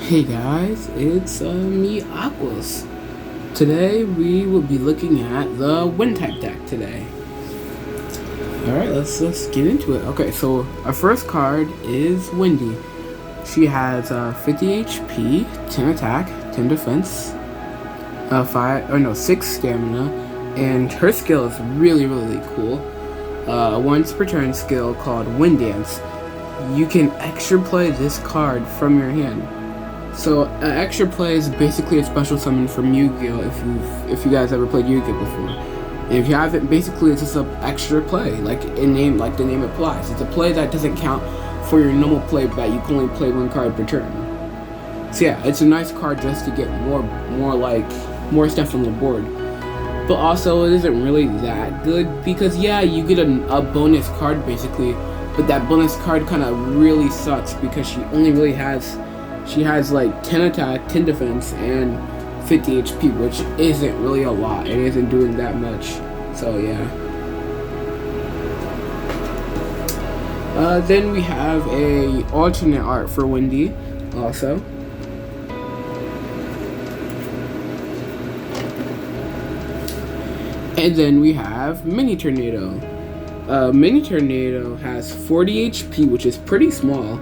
Hey guys, it's me, Aquas. Today we will be looking at the wind type deck today. Alright, let's get into it. Okay, so our first card is Windy. She has 50 HP, 10 attack, 10 defense, 6 stamina, and her skill is really cool. Once per turn skill called Wind Dance. You can extra play this card from your hand. So extra play is basically a special summon from Yu-Gi-Oh! If you guys ever played Yu-Gi-Oh! Before. And if you haven't, basically it's just an extra play, like the name applies. It's a play that doesn't count for your normal play, but you can only play one card per turn. So yeah, it's a nice card just to get more stuff on the board. But also it isn't really that good because yeah, you get a bonus card basically, but that bonus card kind of really sucks because she has like 10 attack, 10 defense, and 50 HP, which isn't really a lot. It isn't doing that much. So yeah. Then we have a alternate art for Windy, also. And then we have Mini Tornado. Mini Tornado has 40 HP, which is pretty small.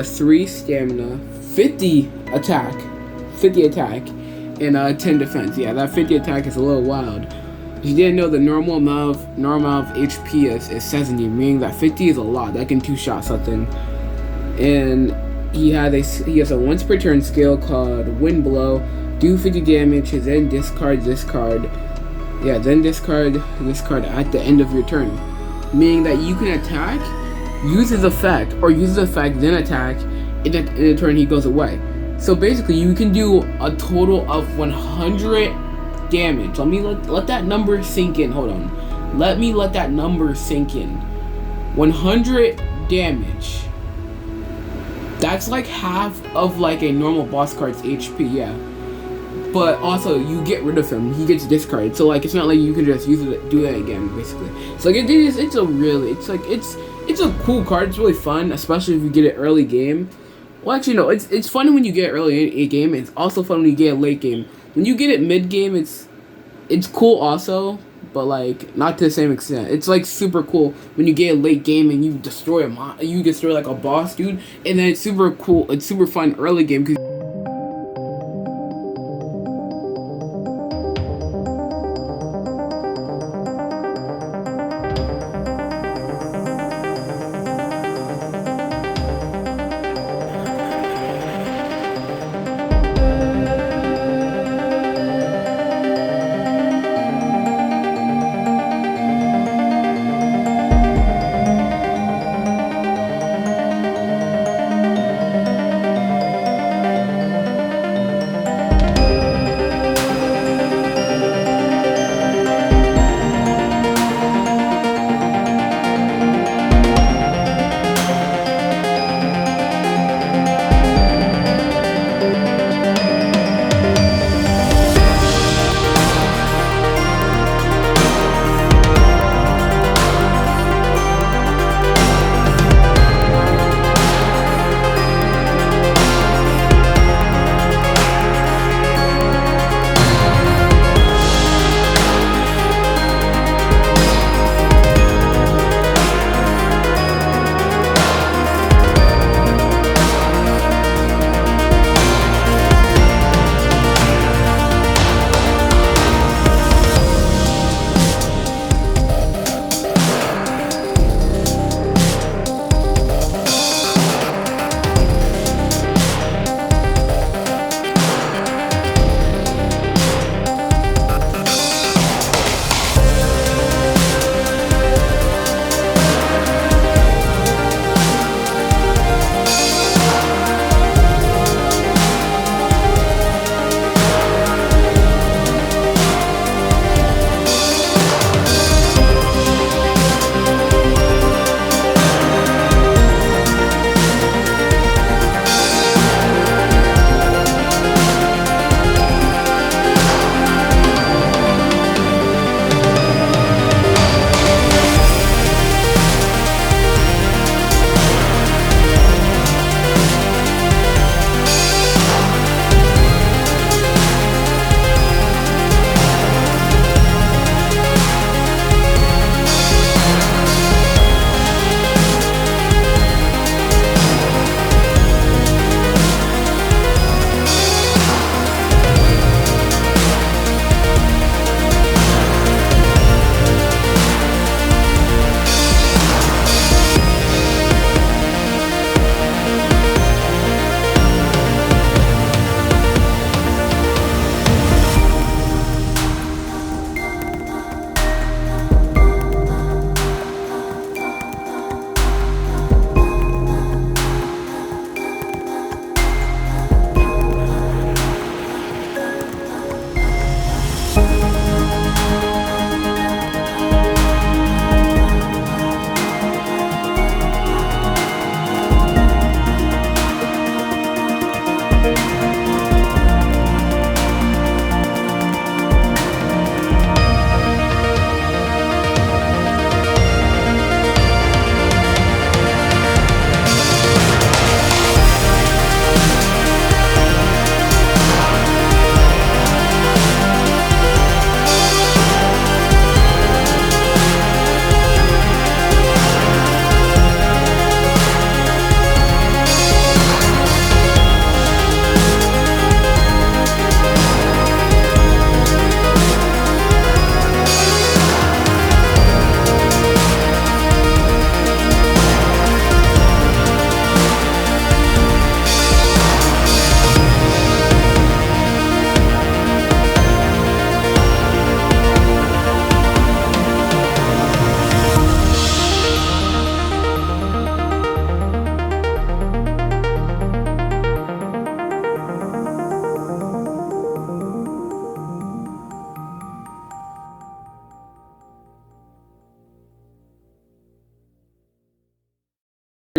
3 stamina, 50 attack, and 10 defense. Yeah, that 50 attack is a little wild. If you didn't know, the normal amount of HP is 70, meaning that 50 is a lot. That can two-shot something. And he has a once per turn skill called Wind Blow. Do 50 damage, then discard this card. Yeah, then discard this card at the end of your turn, meaning that you can attack, use his effect, then attack. In the turn he goes away. So basically you can do a total of 100 damage. Let me let that number sink in. Hold on. Let me let that number sink in. 100 damage. That's like half of like a normal boss card's HP, yeah. But also you get rid of him. He gets discarded. So like it's not like you can just do that again, basically. So like it's a cool card. It's really fun, especially if you get it early game. Well, actually, no. It's fun when you get it early in game. It's also fun when you get it late game. When you get it mid game, it's cool also, but like not to the same extent. It's like super cool when you get a late game and you destroy like a boss, dude. And then it's super cool. It's super fun early game because.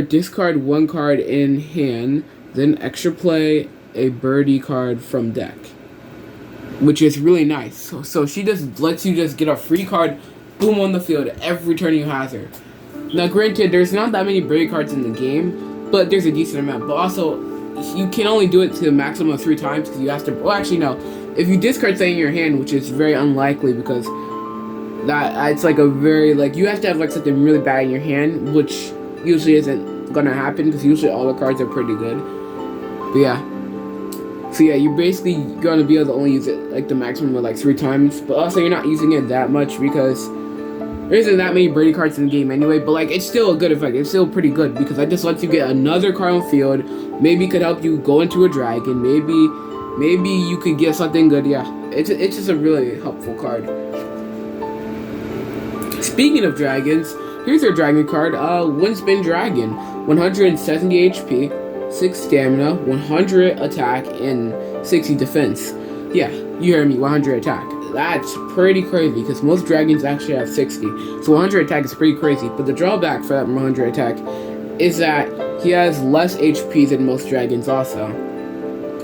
discard one card in hand, then extra play a birdie card from deck, which is really nice. So she just lets you just get a free card, boom, on the field every turn you have her. Now, granted, there's not that many birdie cards in the game, but there's a decent amount. But also, you can only do it to a maximum of 3 times because you have to. Well, actually, no. If you discard something in your hand, which is very unlikely because that it's like a very like you have to have like something really bad in your hand, which usually isn't gonna happen because usually all the cards are pretty good. But yeah. So yeah, you're basically gonna be able to only use it like the maximum of like 3 times. But also, you're not using it that much because there isn't that many birdie cards in the game anyway, but like it's still a good effect. It's still pretty good because it just lets you get another card on the field. Maybe it could help you go into a dragon. Maybe you could get something good. Yeah, it's just a really helpful card. Speaking of dragons, here's our dragon card. Windspin Dragon, 170 HP, 6 stamina, 100 attack, and 60 defense. Yeah, you heard me, 100 attack. That's pretty crazy because most dragons actually have 60. So 100 attack is pretty crazy. But the drawback for that 100 attack is that he has less HP than most dragons also.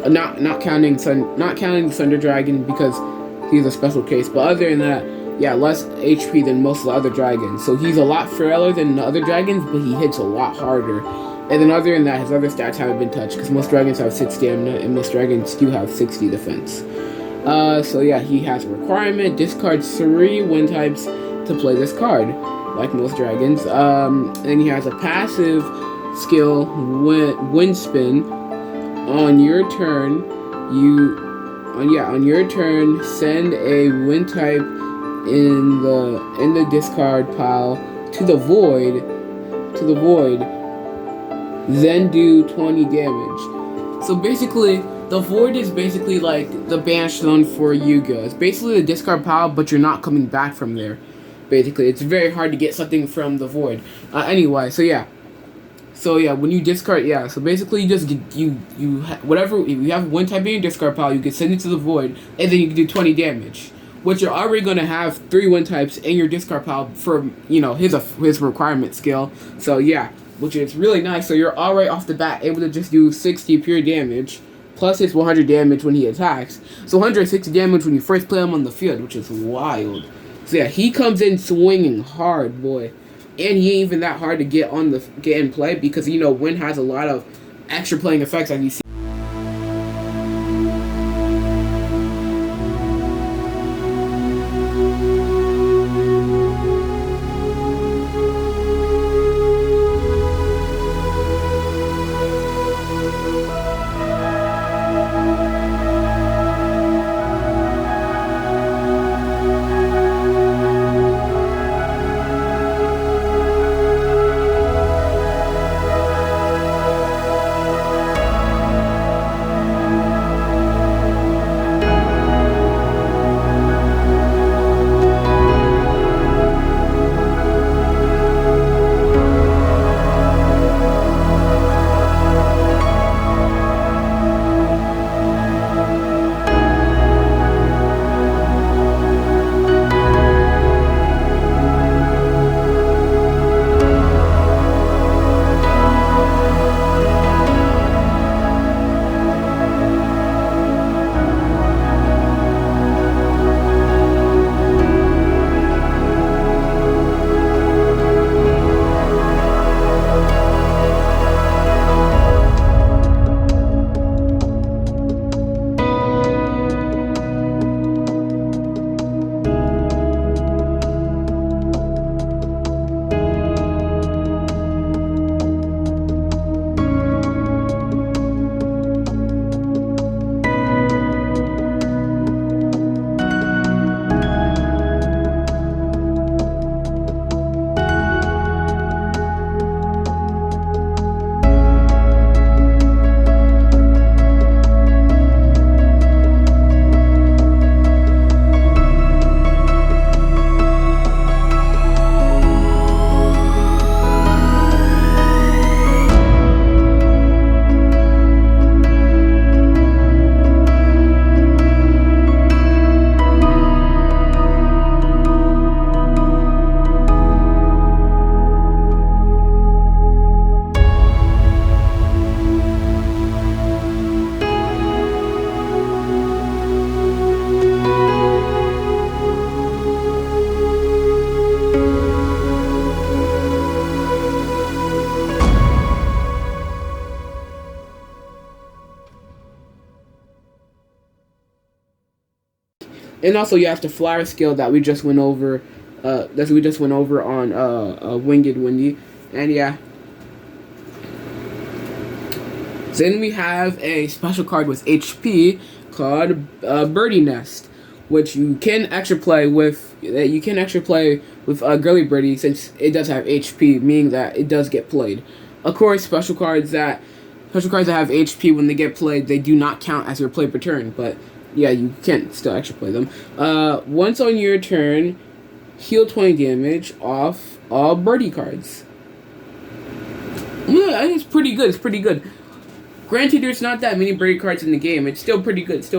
Not counting the Thunder Dragon because he's a special case. But other than that, yeah, less HP than most of the other dragons. So he's a lot frailer than the other dragons, but he hits a lot harder. And then other than that, his other stats haven't been touched because most dragons have 6 stamina and most dragons do have 60 defense. So yeah, he has a requirement, discard 3 wind types to play this card, like most dragons. And he has a passive skill, wind spin. On your turn, on your turn, send a wind type in the discard pile to the void, then do 20 damage. So basically, the void is basically like the banish zone for Yu-Gi-Oh! It's basically the discard pile, but you're not coming back from there. Basically, it's very hard to get something from the void. Anyway, so yeah, when you discard, yeah, so basically you just whatever you have one type in your discard pile, you can send it to the void, and then you can do 20 damage, which you're already gonna have 3 wind types in your discard pile for his requirement skill. So yeah, which is really nice. So you're already off the bat able to just do 60 pure damage. Plus his 100 damage when he attacks. So 160 damage when you first play him on the field, which is wild. So yeah, he comes in swinging hard, boy. And he ain't even that hard to get in play because, Wind has a lot of extra playing effects as you see. And also you have the flyer skill that we just went over. On Winged Windy, and yeah. Then we have a special card with HP called Birdie Nest, which you can extra play with. Girly Birdie, since it does have HP, meaning that it does get played. Of course, special cards that have HP, when they get played, they do not count as your play per turn. But yeah, you can still extra play them. Once on your turn, heal 20 damage off all Birdie cards. Yeah, it's pretty good. It's pretty good. Granted, there's not that many Birdie cards in the game. It's still pretty good. It's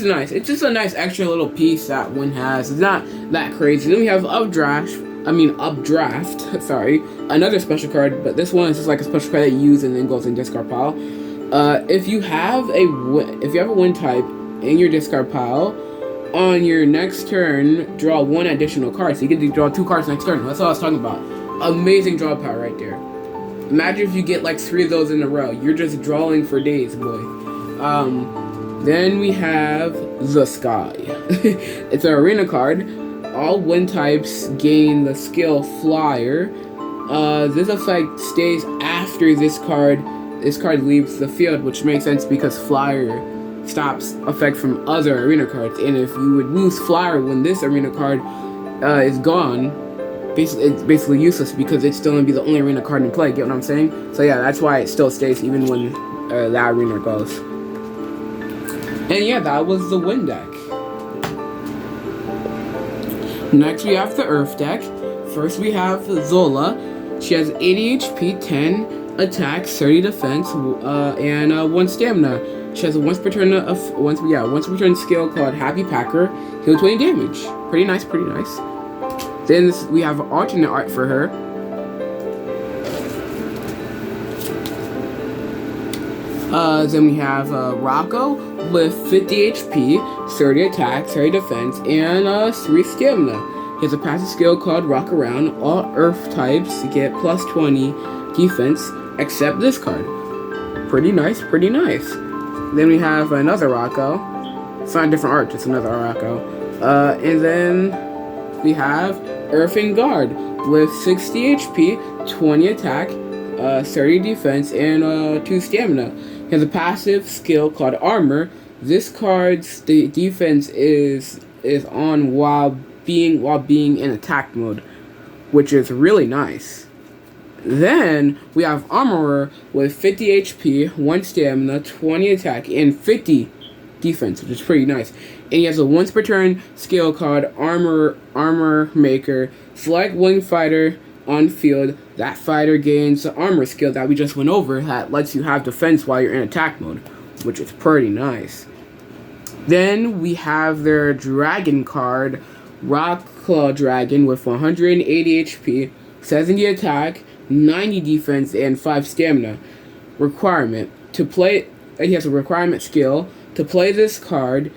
nice. It's just a nice extra little piece that one has. It's not that crazy. Then we have Updraft. Sorry, another special card, but this one is just like a special card that you use and then goes in discard pile. If you have a wind type in your discard pile, on your next turn, draw one additional card. So you get to draw 2 cards next turn. That's all I was talking about. Amazing draw power right there. Imagine if you get like 3 of those in a row. You're just drawing for days, boy. Then we have the Sky. It's an arena card. All wind types gain the skill Flyer. This effect stays after this card leaves the field, which makes sense because Flyer stops effect from other arena cards. And if you would lose Flyer when this arena card is gone, it's basically useless because it's still gonna be the only arena card in play. Get what I'm saying? So yeah, that's why it still stays even when that arena goes. And yeah, that was the wind deck. Next we have the Earth deck. First we have Zola. She has 80 HP, 10 attack, 30 defense, and 1 stamina. She has a once per turn skill called Happy Packer. Heal 20 damage. Pretty nice. Then we have alternate art for her. Then we have Rocco with 50 HP, 30 attack, 30 defense, and 3 stamina. He has a passive skill called Rock Around. All Earth types get plus 20 defense, except this card. Pretty nice. Then we have another Rocco. It's not a different art, just another Rocco. And then we have Earthen Guard with 60 HP, 20 attack, 30 defense, and 2 stamina. He has a passive skill called Armor. This card's defense is on while being in attack mode, which is really nice. Then we have Armorer with 50 HP, 1 stamina, 20 attack, and 50 defense, which is pretty nice. And he has a once per turn skill called Armor Maker. Select one fighter on field. That fighter gains the armor skill that we just went over that lets you have defense while you're in attack mode, which is pretty nice. Then we have their dragon card, Rock Claw Dragon with 180 HP, 70 attack, 90 defense, and 5 stamina. Requirement to play. He has a requirement skill. To play this card,